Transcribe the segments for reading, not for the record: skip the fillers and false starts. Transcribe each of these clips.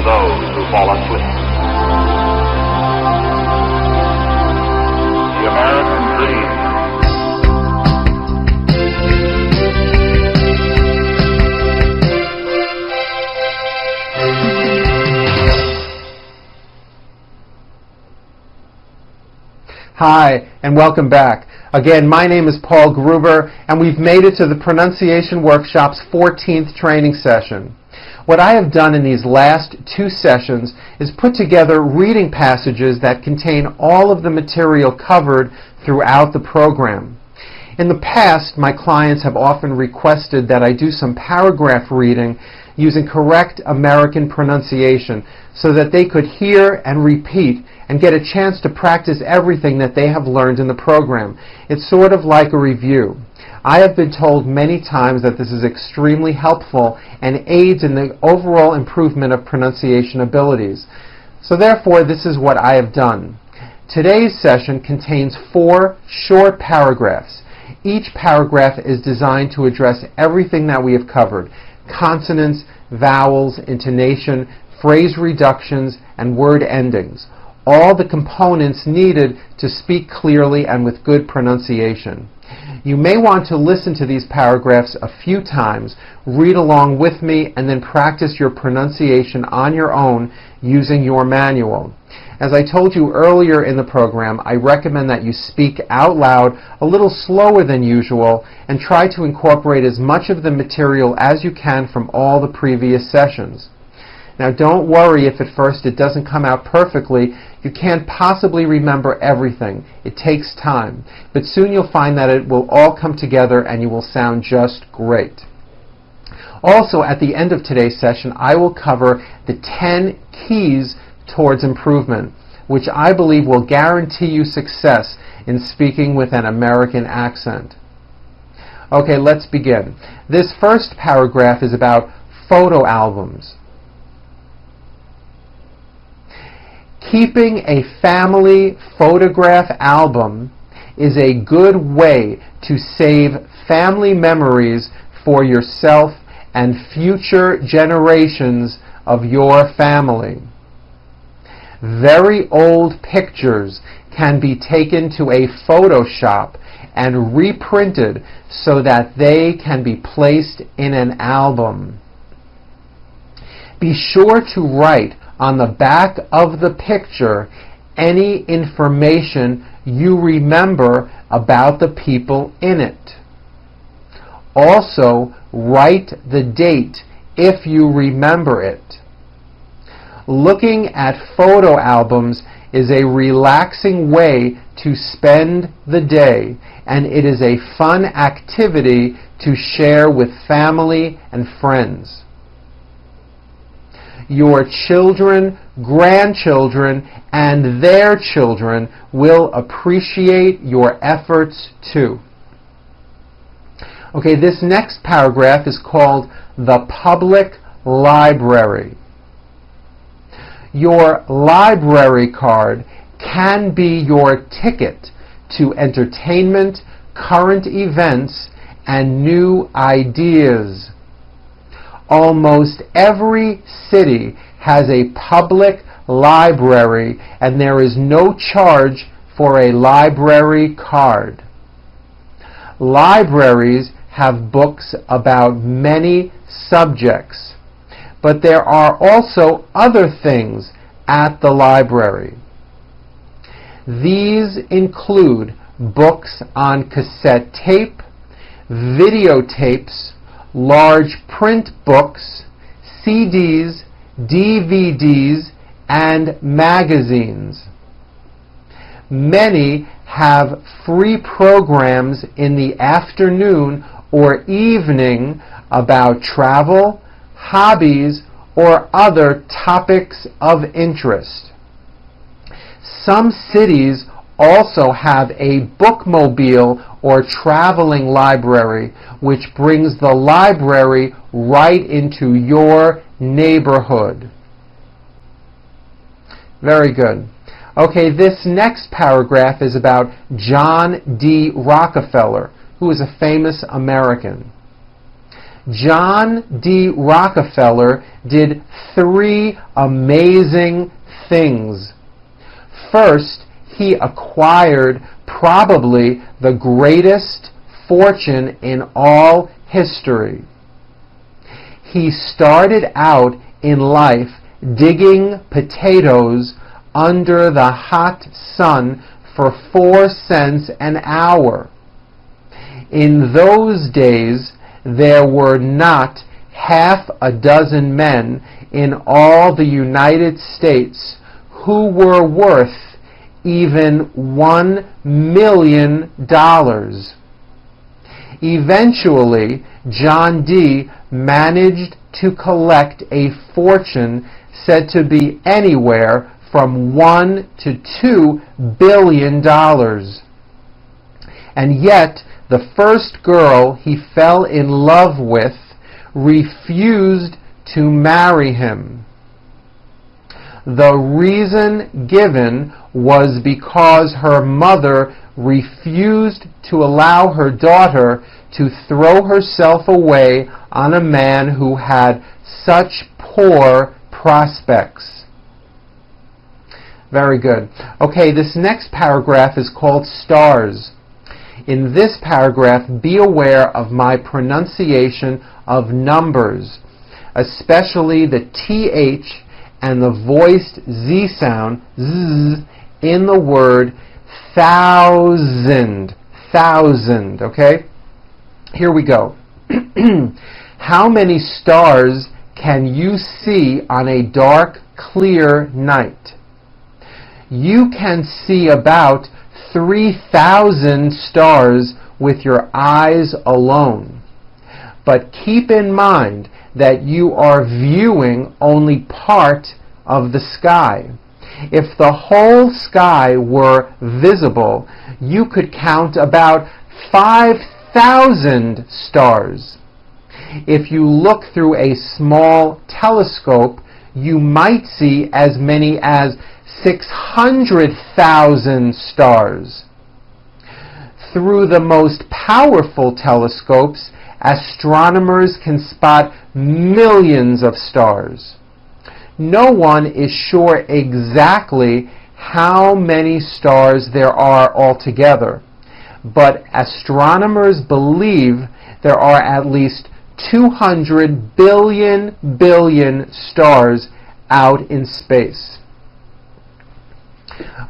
those who fall asleep. The American dream. Hi, and welcome back. Again, my name is Paul Gruber, and we've made it to the Pronunciation Workshop's 14th training session. What I have done in these last two sessions is put together reading passages that contain all of the material covered throughout the program. In the past, my clients have often requested that I do some paragraph reading using correct American pronunciation so that they could hear and repeat and get a chance to practice everything that they have learned in the program. It's sort of like a review. I have been told many times that this is extremely helpful and aids in the overall improvement of pronunciation abilities. So therefore, this is what I have done. Today's session contains 4 short paragraphs. Each paragraph is designed to address everything that we have covered: consonants, vowels, intonation, phrase reductions, and word endings. All the components needed to speak clearly and with good pronunciation. You may want to listen to these paragraphs a few times, read along with me, and then practice your pronunciation on your own using your manual. As I told you earlier in the program, I recommend that you speak out loud a little slower than usual and try to incorporate as much of the material as you can from all the previous sessions. Now, don't worry if at first it doesn't come out perfectly. You can't possibly remember everything. It takes time. But soon you'll find that it will all come together and you will sound just great. Also, at the end of today's session, I will cover the 10 keys towards improvement, which I believe will guarantee you success in speaking with an American accent. Okay, let's begin. This first paragraph is about photo albums. Keeping a family photograph album is a good way to save family memories for yourself and future generations of your family. Very old pictures can be taken to a photo shop and reprinted so that they can be placed in an album. Be sure to write on the back of the picture any information you remember about the people in it. Also, write the date if you remember it. Looking at photo albums is a relaxing way to spend the day, and it is a fun activity to share with family and friends. Your children, grandchildren, and their children will appreciate your efforts too. Okay, this next paragraph is called The Public Library. Your library card can be your ticket to entertainment, current events, and new ideas. Almost every city has a public library, and there is no charge for a library card. Libraries have books about many subjects, but there are also other things at the library. These include books on cassette tape, videotapes, large print books, CDs, DVDs, and magazines. Many have free programs in the afternoon or evening about travel, hobbies, or other topics of interest. Some cities also have a bookmobile or traveling library, which brings the library right into your neighborhood. Very good. Okay, this next paragraph is about John D. Rockefeller, who is a famous American. John D. Rockefeller did 3 amazing things. First, he acquired probably the greatest fortune in all history. He started out in life digging potatoes under the hot sun for 4 cents an hour. In those days, there were not half a dozen men in all the United States who were worth even $1 million. Eventually, John D. managed to collect a fortune said to be anywhere from $1 to $2 billion. And yet, the first girl he fell in love with refused to marry him. The reason given was because her mother refused to allow her daughter to throw herself away on a man who had such poor prospects. Very good. Okay, this next paragraph is called stars. In this paragraph, be aware of my pronunciation of numbers, especially the TH and the voiced Z sound, Z, in the word thousand. Thousand, okay? Here we go. How many stars can you see on a dark, clear night? You can see about 3,000 stars with your eyes alone. But keep in mind that you are viewing only part of the sky. If the whole sky were visible, you could count about 5,000 stars. If you look through a small telescope, you might see as many as 600,000 stars. Through the most powerful telescopes, astronomers can spot millions of stars. No one is sure exactly how many stars there are altogether, but astronomers believe there are at least 200 billion stars out in space.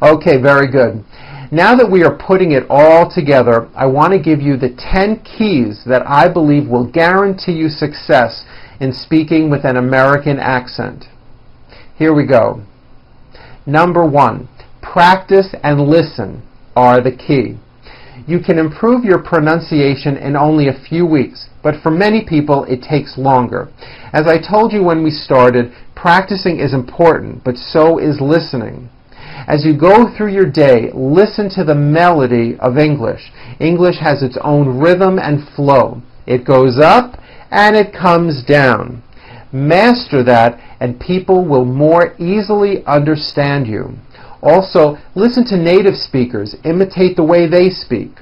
Okay, very good. Now that we are putting it all together, I want to give you the 10 keys that I believe will guarantee you success in speaking with an American accent. Here we go. Number 1, practice and listen are the key. You can improve your pronunciation in only a few weeks, but for many people it takes longer. As I told you when we started, practicing is important, but so is listening. As you go through your day, listen to the melody of English. English has its own rhythm and flow. It goes up and it comes down. Master that and people will more easily understand you. Also, listen to native speakers. Imitate the way they speak.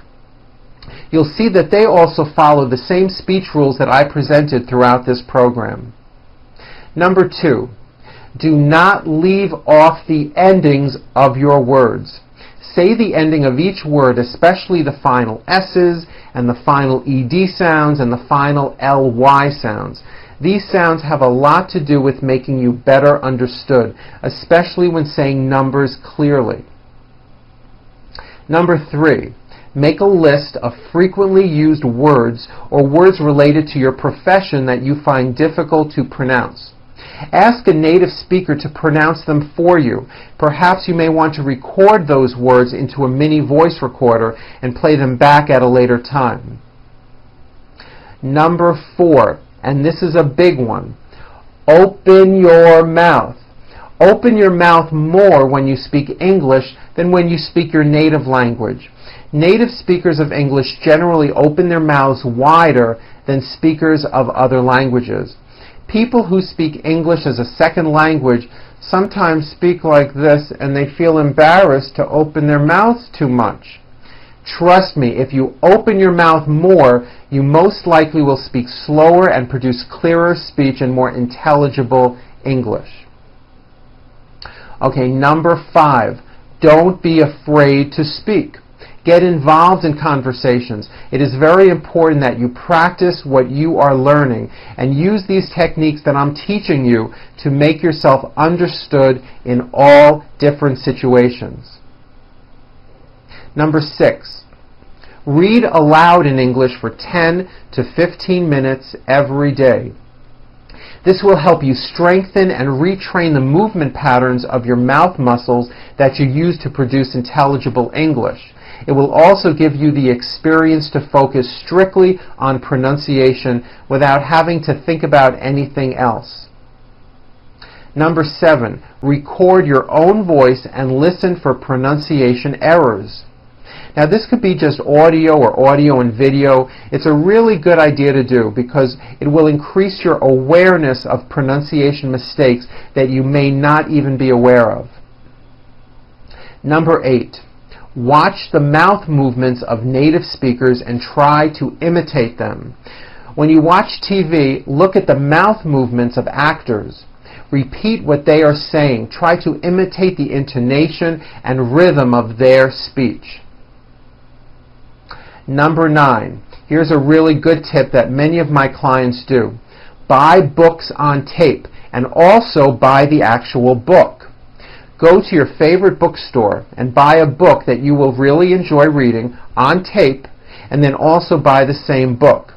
You'll see that they also follow the same speech rules that I presented throughout this program. Number 2, do not leave off the endings of your words. Say the ending of each word, especially the final S's and the final ED sounds and the final LY sounds. These sounds have a lot to do with making you better understood, especially when saying numbers clearly. Number 3, make a list of frequently used words or words related to your profession that you find difficult to pronounce. Ask a native speaker to pronounce them for you. Perhaps you may want to record those words into a mini voice recorder and play them back at a later time. Number 4, and this is a big one, open your mouth. Open your mouth more when you speak English than when you speak your native language. Native speakers of English generally open their mouths wider than speakers of other languages. People who speak English as a second language sometimes speak like this and they feel embarrassed to open their mouths too much. Trust me, if you open your mouth more, you most likely will speak slower and produce clearer speech and more intelligible English. Okay, number 5, don't be afraid to speak. Get involved in conversations. It is very important that you practice what you are learning and use these techniques that I'm teaching you to make yourself understood in all different situations. Number 6, read aloud in English for 10 to 15 minutes every day. This will help you strengthen and retrain the movement patterns of your mouth muscles that you use to produce intelligible English. It will also give you the experience to focus strictly on pronunciation without having to think about anything else. Number 7, record your own voice and listen for pronunciation errors. Now this could be just audio or audio and video. It's a really good idea to do because it will increase your awareness of pronunciation mistakes that you may not even be aware of. Number 8, watch the mouth movements of native speakers and try to imitate them. When you watch TV, look at the mouth movements of actors. Repeat what they are saying. Try to imitate the intonation and rhythm of their speech. Number 9, here's a really good tip that many of my clients do. Buy books on tape and also buy the actual book. Go to your favorite bookstore and buy a book that you will really enjoy reading on tape and then also buy the same book.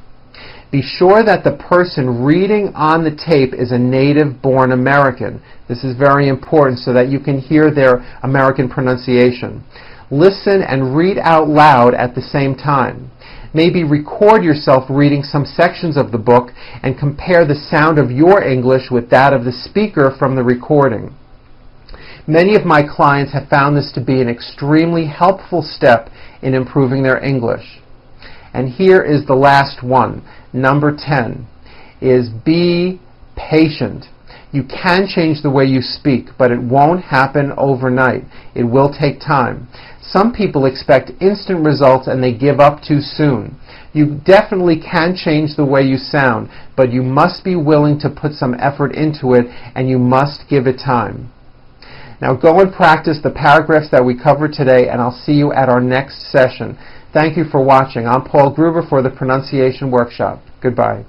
Be sure that the person reading on the tape is a native-born American. This is very important so that you can hear their American pronunciation. Listen and read out loud at the same time. Maybe record yourself reading some sections of the book and compare the sound of your English with that of the speaker from the recording. Many of my clients have found this to be an extremely helpful step in improving their English. And here is the last one. Number 10 is be patient. You can change the way you speak, but it won't happen overnight. It will take time. Some people expect instant results and they give up too soon. You definitely can change the way you sound, but you must be willing to put some effort into it and you must give it time. Now go and practice the paragraphs that we covered today, and I'll see you at our next session. Thank you for watching. I'm Paul Gruber for the Pronunciation Workshop. Goodbye.